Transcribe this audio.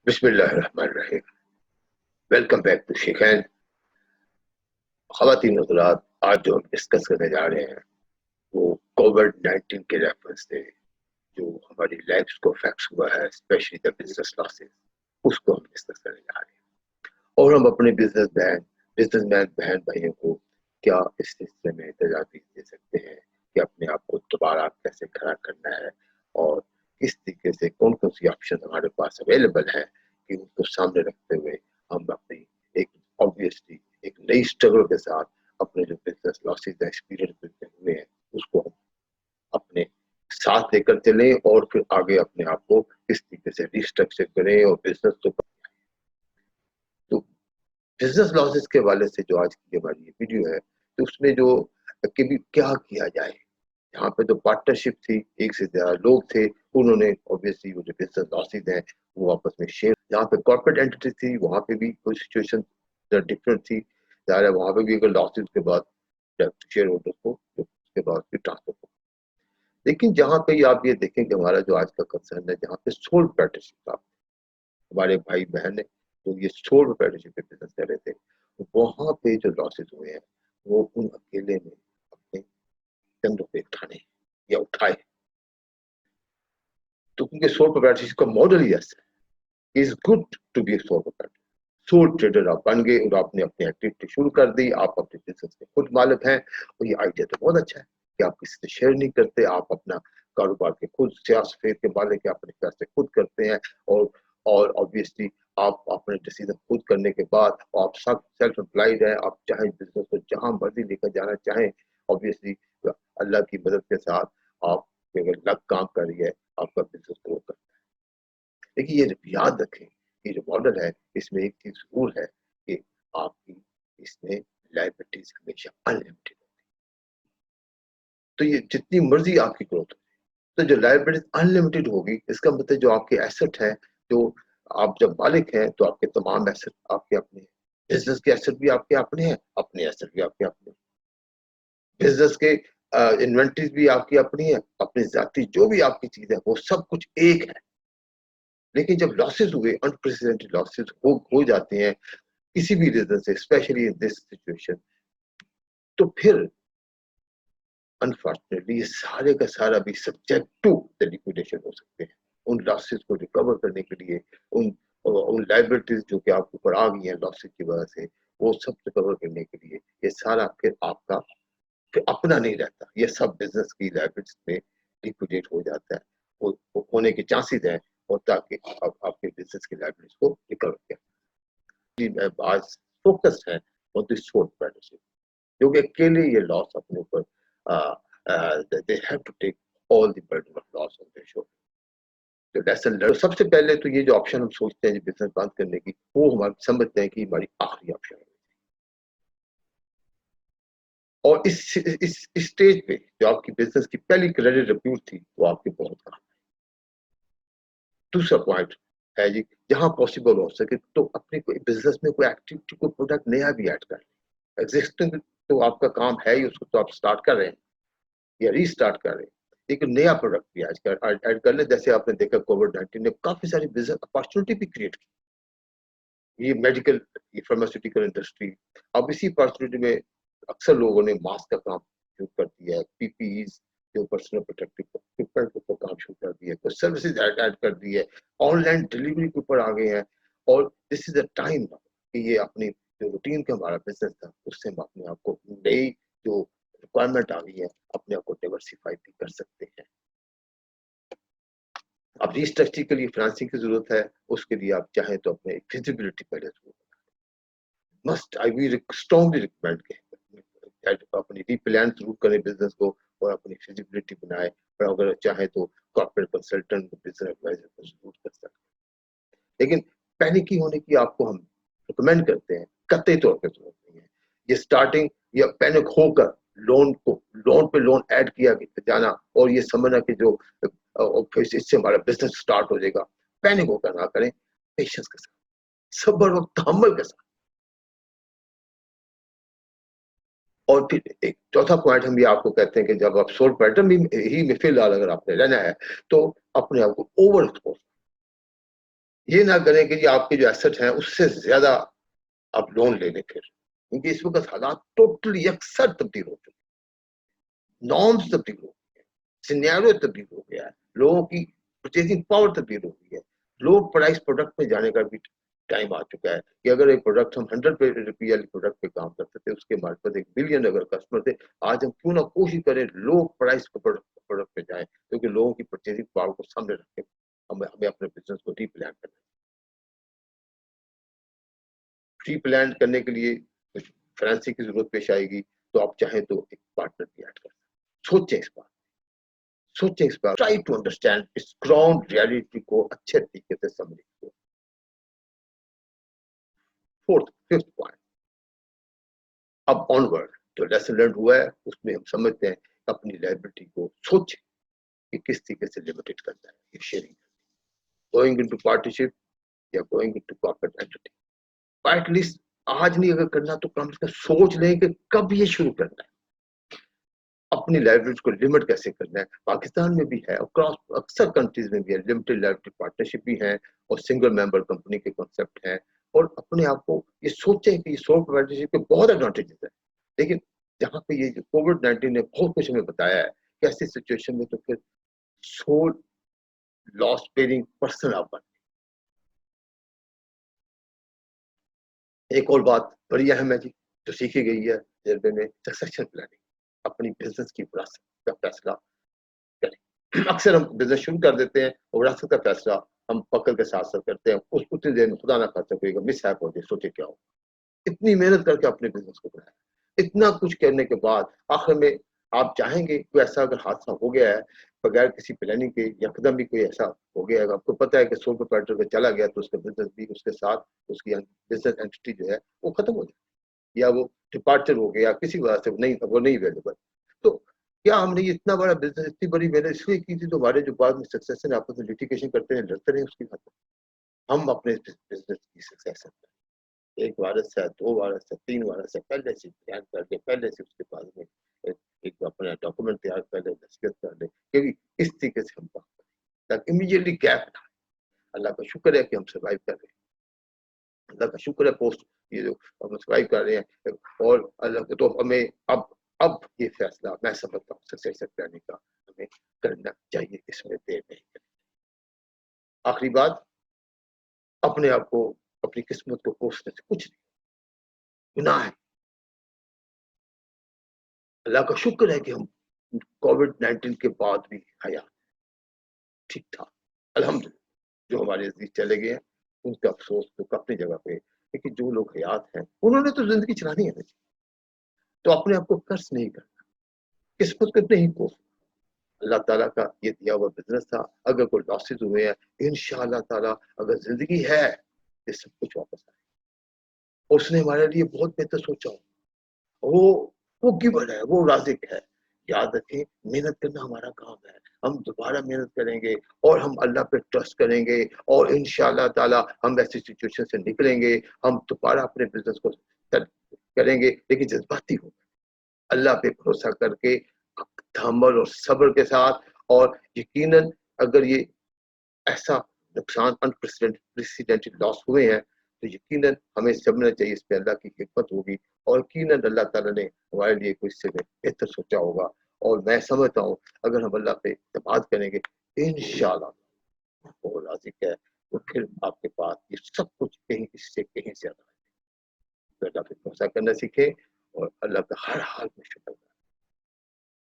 बिस्मिल्लाहिर्रहमानिर्रहीम। Welcome back to Shikhain. ख़वातीन हज़रात, आज जो हम डिस्कस करने जा रहे हैं वो कोविड-19 के रेफरेंस से जो हमारी लाइफ्स को अफेक्ट हुआ है, स्पेशली द बिजनेस लॉसेस, उसको हम डिस्कस करने जा रहे हैं। और हम अपने बिजनेसमैन बहन भाइयों को क्या इस सिलसिले में तजावीज़ दे सकते हैं कि अपने आप को दोबारा कैसे खड़ा करना है और किस तरीके से कौन कौन सी ऑप्शन हमारे पास अवेलेबल है कि उनको सामने रखते हुए हम अपनी एक ऑब्वियसली एक नई स्ट्रगल के साथ अपने जो बिजनेस लॉसेस एक्सपीरियंस करते हुए हैं उसको हम अपने साथ लेकर चलें और फिर आगे अपने आप को किस तरीके से रिस्ट्रक्चर करें और बिजनेस तो बिजनेस लॉसेस के हवाले से जो आज की हमारी ये वीडियो है तो उसमें जो कि भी क्या किया जाए। यहाँ पे जो पार्टनरशिप थी, एक से ज्यादा लोग थे, उन्होंने ऑब्वियसली वो जो बिजनेस लॉसेस हैं वो आपस में शेयर। जहाँ पे कॉर्पोरेट एंटिटी थी वहाँ पे भी कोई सिचुएशन डिफरेंट थी, ज़ाहिर है वहाँ पे भी अगर लॉसेस के बाद शेयर होल्डर को उसके बाद फिर ट्रांसफर हो। लेकिन जहाँ पे आप ये देखें कि हमारा जो आज का कंसर्न है, जहाँ पे सोल पार्टनरशिप था, हमारे भाई बहन ने तो ये सोल पार्टनरशिप पे बिजनेस कर रहे थे, वहाँ पे जो लॉसेस हुए हैं वो उन अकेले ने अपने कंधों पे उठाने या उठाए। तो क्योंकि सोल प्रोप्राइटरशिप का मॉडल ही ऐसा है, is good to be sole proprietor. Sole trader आप बन गए और आपने अपनी एक्टिविटी शुरू कर दी, आप अपने बिजनेस के खुद मालिक हैं और ये आइडिया तो बहुत अच्छा है कि आप किसी से शेयर नहीं करते, आप अपना कारोबार के खुद सियासत के मालिक हैं, अपने पैसे खुद करते हैं और ऑब्वियसली आप अपने डिसीजन खुद करने के बाद आप सब सेल्फ एम्प्लॉयड है, आप चाहे बिजनेस को जहां मर्जी लेकर जाना चाहें, ऑब्वियसली अल्लाह की मदद के साथ आप अगर लक काम कर रही है आपका बिजनेस ग्रो कर। देखिए ये याद रखें, ये जो मॉडल है इसमें एक चीज जरूर है कि आपकी इसमें लायबिलिटीज हमेशा अनलिमिटेड। तो ये जितनी मर्जी आपकी ग्रोथ हो, तो जो लायबिलिटीज अनलिमिटेड होगी इसका मतलब जो आपके एसेट है, जो आप जब मालिक हैं तो आपके तमाम एसेट आपके अपने हैं, बिजनेस के एसेट भी आपके अपने हैं, अपने एसेट भी आपके अपने, बिजनेस के इन्वेंटरीज भी आपकी अपनी है, अपनी जाति जो भी आपकी चीज है वो सब कुछ एक है। लेकिन जब लॉसेस हुए, अनप्रेसिडेंटेड लॉसेस हो जाते हैं किसी भी रीजन से, स्पेशली इन दिस सिचुएशन, तो फिर अनफॉर्चुनेटली ये सारे का सारा भी सब्जेक्ट टू द लिक्विडेशन हो सकते हैं। उन लॉसेस को रिकवर करने के लिए, उन उन लाइबिलिटीज जो कि आपके ऊपर आ गई हैं लॉसेस की वजह से, वो सब रिकवर करने के लिए ये सारा फिर आपका फिर अपना नहीं रहता, ये सब बिजनेस की लाइबिलिटीज में लिक्विडेट हो जाता है, वो होने के चांसेस हैं, और ताकि आपके बिजनेस की लाइबिलिटीज को रिकवर किया। आज फोकस है ऑन दिस शॉर्ट पार्टनरशिप, क्योंकि अकेले ये लॉस अपने ऊपर they have to take all the burden of loss on their shoulder. तो लेसन लर्न, सबसे पहले तो ये जो ऑप्शन हम सोचते हैं बिजनेस बंद करने की, वो हम समझते हैं कि हमारी आखिरी ऑप्शन है। और इस स्टेज पे जो आपकी बिजनेस की पहली क्रेडिट रिव्यू थी वो आपके बहुत काम। दूसरा पॉइंट है जी, जहां पॉसिबल हो सके तो अपने कोई बिजनेस में कोई एक्टिविटी, कोई प्रोडक्ट नया भी ऐड कर लें। एग्जिस्टिंग तो आपका काम है ही, उसको तो आप स्टार्ट कर रहे हैं या रीस्टार्ट कर रहे हैं, लेकिन नया प्रोडक्ट भी आज ऐड कर ले। जैसे आपने देखा कोविड-19 ने काफी सारी बिजनेस अपॉर्चुनिटी भी क्रिएट की, ये मेडिकल, ये फार्मास्यूटिकल इंडस्ट्री। अब इसी अपॉर्चुनिटी में अक्सर लोगों ने मास्क का काम शुरू कर दिया है, पीपीईज जो पर्सनल प्रोटेक्टिव इक्विपमेंट के ऊपर काम शुरू कर दिया है, कुछ सर्विसेज ऐड कर दी है, ऑनलाइन डिलीवरी के ऊपर आ गए हैं। और दिस इज द टाइम कि ये अपनी जो रूटीन का हमारा बिजनेस था उससे हम अपने आप को नई जो रिक्वायरमेंट आ गई है अपने आप को डाइवर्सिफाई भी कर सकते हैं। अब रिस्ट्रक्चरिंग के लिए फाइनेंसिंग की जरूरत है, उसके लिए आप चाहें तो अपने फिजिबिलिटी पहले must I we strongly recommend के अपनी रीप्लान जरूर करें बिजनेस को और अपनी फिजिबिलिटी बनाए, और अगर चाहे तो कॉर्पोरेट कंसल्टेंट, बिजनेस एडवाइजर को जरूर कर सकते हैं। लेकिन पैनिक होने की आपको हम रिकमेंड करते हैं कतई तौर पर जरूरत नहीं है। ये स्टार्टिंग या पैनिक होकर लोन पे लोन ऐड किया जाना और ये समझना कि जो इससे हमारा बिजनेस स्टार्ट हो जाएगा, पैनिक होकर ना करें, पेशेंस के साथ, सब्र और तहम्मुल के साथ। और फिर एक चौथा पॉइंट हम ये आपको कहते हैं कि जब आप सोल पैटर्न भी ही में फिलहाल अगर आपने रहना है तो अपने आप को ओवर एक्सपोज یہ نہ کریں کہ آپ کے جو ایسٹ ہیں اس سے زیادہ آپ لون لے لیں پھر، کیونکہ اس وقت حالات ٹوٹلی یکسر تبدیل ہو چکے ہیں، نارمز تبدیل ہو گئی ہے، سینیریو تبدیل ہو گیا ہے، لوگوں کی پرچیزنگ پاور تبدیل ہو گئی ہے، لو پرائس پروڈکٹ میں جانے کا بھی ٹائم آ چکا ہے کہ اگر ایک پروڈکٹ ہم 100 روپیہ پروڈکٹ پہ کام کرتے تھے، اس کے مارکیٹ 1 بلین اگر کسٹمر تھے، آج ہم کیوں نہ کوشش کریں لو پرائس پروڈکٹ پہ جائیں، کیونکہ لوگوں کی پرچیزنگ پاور کو سامنے رکھ کے ہمیں اپنے بزنس کو ری پلان کرنا ہے۔ ری پلان کرنے کے لیے کچھ فائنینسنگ کی ضرورت پیش آئے گی، تو آپ چاہیں تو ایک پارٹنر بھی ایڈ کر سکتے، سوچیں اس بات، سوچیں اس بات، ٹرائی ٹو انڈرسٹینڈ اس گراؤنڈ ریالٹی کو اچھے طریقے سے سمجھیں۔ ففتھ پوائنٹ، اب آن ورڈ جو لیسن لرن ہوا ہے اس میں ہم سمجھتے ہیں اپنی لائبلٹی کو سوچیں کہ کس طریقے سے لمیٹڈ کرنا ہے یہ شیئرنگ، گوئنگ انٹو پارٹنرشپ یا going into corporate entity, at least آج نہیں اگر کرنا تو کم سے کم سوچ لیں کہ کب یہ شروع کرنا ہے، اپنی لائبلٹی کو لمٹ کیسے کرنا ہے۔ پاکستان میں بھی ہے اور اکثر کنٹریز میں بھی ہے، لمیٹڈ لائبلٹی پارٹنرشپ بھی ہیں اور سنگل ممبر کمپنی کے کانسیپٹ ہیں، اور اپنے آپ کو یہ سوچیں کہ یہ سول پروپرائٹرشپ کے بہت ایڈوانٹیجز ہیں، لیکن جہاں پہ یہ جو کووڈ-19 نے بہت کچھ ہمیں بتایا ہے کہ ایسی سچویشن میں تو پھر سول لاس بیئرنگ پرسن آپ بن۔ ایک اور بات بڑی اہم ہے جی جو سیکھی گئی ہے تجربے میں، سکسیشن پلاننگ، اپنی بزنس کی وراثت کا فیصلہ کریں۔ اکثر ہم بزنس شروع کر دیتے ہیں اور وراثت کا فیصلہ ہم پکڑ کے ساتھ ساتھ کرتے ہیں، اس اتنی دیر میں خدا نہ خاصہ کوئی مس ہیپ ہو جائے، سوچے کیا ہو، اتنی محنت کر کے اپنے بزنس کو بنایا، اتنا کچھ کرنے کے بعد آخر میں آپ چاہیں گے کوئی ایسا اگر حادثہ ہو گیا ہے بغیر کسی پلاننگ کے، یکدم بھی کوئی ایسا ہو گیا ہے، آپ کو پتا ہے کہ سول پروپرائٹر پہ چلا گیا تو اس کا بزنس بھی اس کے ساتھ اس کی بزنس اینٹی جو ہے وہ ختم ہو جائے یا وہ ڈپارچر ہو گیا کسی وجہ سے وہ نہیں اویلیبل، تو کیا ہم نے یہ اتنا بڑا بزنس اتنی بڑی محنت اس لیے کی تھی تو ہمارے جو بعد میں سکسیس آپس میں لٹیگیشن کرتے ہیں لڑتے رہے اس کی خاطر، ہم اپنے بزنس کی سکسیس ایک وارث ہے، 2 وارث ہے، 3 وارث ہے، پہلے سے پلان کر کے پہلے سے اس کے بعد میں ایک اپنا ڈاکومنٹ تیار کر لیں، دستخط کر لیں، کہ اس طریقے سے ہم بات کریں تاکہ امیڈیٹلی گیپ نہ۔ اللہ کا شکر ہے کہ ہم سروائیو کر رہے ہیں، اللہ کا شکر ہے پوسٹ یہ جو ہم سروائیو کر رہے ہیں، اور اللہ کو تو ہمیں اب یہ فیصلہ میں سمجھتا ہوں سکسیسر پلاننگ کا ہمیں کرنا چاہیے، اس میں دیر نہیں کریں۔ آخری بات، اپنے آپ کو اپنی قسمت کو کوسنے سے کچھ نہیں، گناہ ہے۔ اللہ کا شکر ہے کہ ہم کووڈ-19 کے بعد بھی حیات ٹھیک ٹھاک الحمدللہ، جو ہمارے عزیز چلے گئے ہیں ان کا افسوس تو اپنی جگہ پہ، لیکن جو لوگ حیات ہیں انہوں نے تو زندگی چلانی ہے، تو اپنے آپ کو قرض نہیں کرنا، قسمت کو نہیں کوسنا۔ اللہ تعالیٰ کا یہ دیا ہوا بزنس تھا، اگر کوئی لاسز ہوئے ہیں انشاءاللہ تعالیٰ اگر زندگی ہے یہ سب کچھ واپس آئے، اس نے ہمارے لیے بہت بہتر سوچا ہو، وہ گیور ہے، وہ رازق ہے۔ یاد رکھیں محنت کرنا ہمارا کام ہے، ہم دوبارہ محنت کریں گے اور ہم اللہ پہ ٹرسٹ کریں گے اور انشاءاللہ تعالیٰ ہم ایسی سچویشن سے نکلیں گے، ہم دوبارہ اپنے بزنس کو کریں گے، لیکن جذباتی ہو اللہ پہ بھروسہ کر کے تحمل اور صبر کے ساتھ، اور یقیناً اگر یہ ایسا نقصان انپریسیڈنٹڈ لاس ہوئے ہیں تو یقیناً ہمیں سمجھنا چاہیے اس پہ اللہ کی حکمت ہوگی، اور یقیناً اللہ تعالیٰ نے ہمارے لیے کوئی سے بہتر سوچا ہوگا، اور میں سمجھتا ہوں اگر ہم اللہ پہ اعتماد کریں گے انشاءاللہ وہ رازق ہے، تو پھر آپ کے پاس یہ سب کچھ کہیں اس سے کہیں زیادہ ہے۔ تو اللہ پہ بھروسہ کرنا سیکھیں اور اللہ کا ہر حال میں شکر